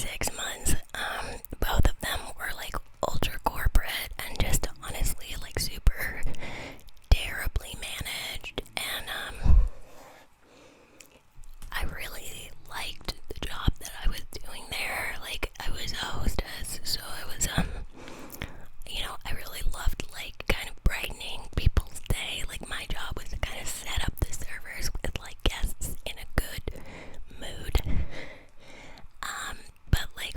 6 months. Both of them were like ultra corporate and just honestly like super terribly managed, and I really liked the job that I was doing there. Like, I was a hostess, so I was I really loved like kind of brightening people's day. Like, my job was to kind of set up the servers with like guests in a good mood. But like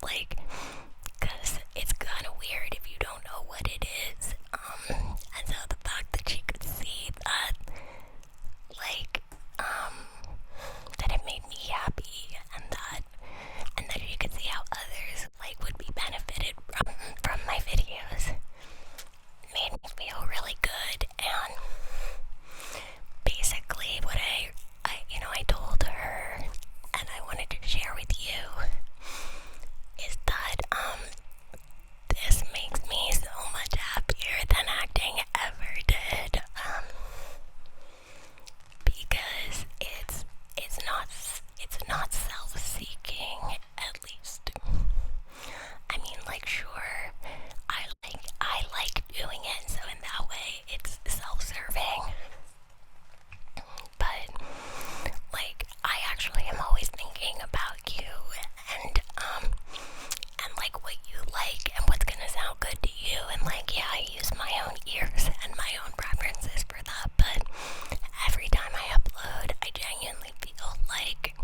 like, because it's kind of weird if you don't know what it is. And so the fact that she could see that, like, that it made me happy, and that she could see how others, like, would be benefited from my videos, made me feel really good. And basically what I told her, and I wanted to share with you, is that this makes me so much happier than acting ever did, because it's not self-seeking, at least. I mean, like, sure, I like doing it, so in that way it's self-serving. But, like, I actually am always thinking about you, and like, what you like and what's gonna sound good to you, and, like, yeah, I use my own ears and my own preferences for that, but every time I upload, I genuinely feel like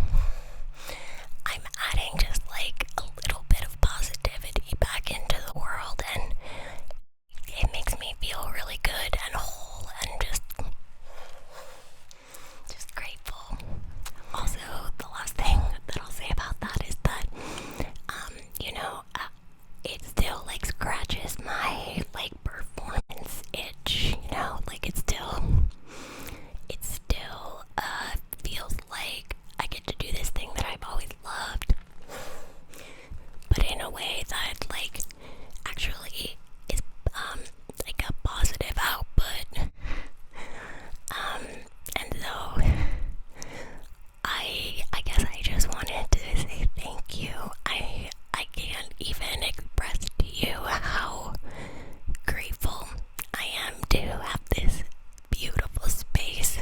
I'm adding just, like, a little bit of positivity back into the world, and it makes me feel really good and whole and just grateful. Also, the last thing that I'll say about that is that, it still, like, scratches my, like, performance itch, like, it still feels like I get to do this thing that I've always loved, but in a way that, like, actually is, like, a positive output. And so I guess I just wanted to say thank you. I can't even express to you how grateful I am to have this beautiful space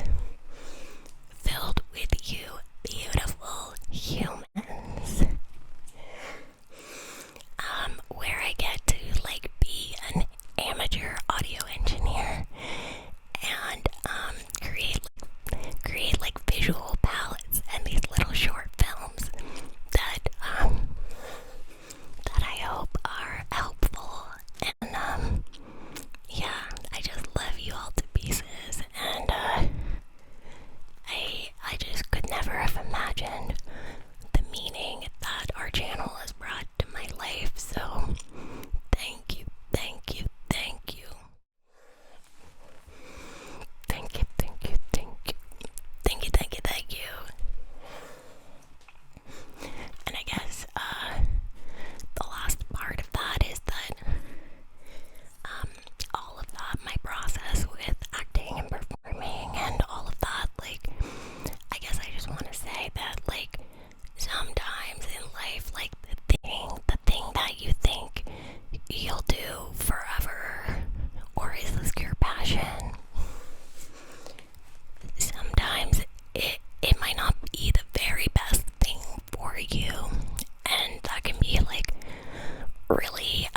filled with you beautiful humans, where I get to, like, be an amateur audio engineer and create like visual palettes and these little short films that I hope are helpful. And yeah, I just love you all to pieces, and I just could never have imagined the meaning that our channel has brought to my life. So thank you, thank you, thank you. Thank you, thank you, thank you. Thank you, thank you, thank you. And I guess the last part of that is that all of that, my process with acting and performing and all of that, like, I guess I just want to say that, like, sometimes in life, like, the thing that you think you'll do forever, or is this your passion, sometimes it might not be the very best thing for you, and that can be, like, really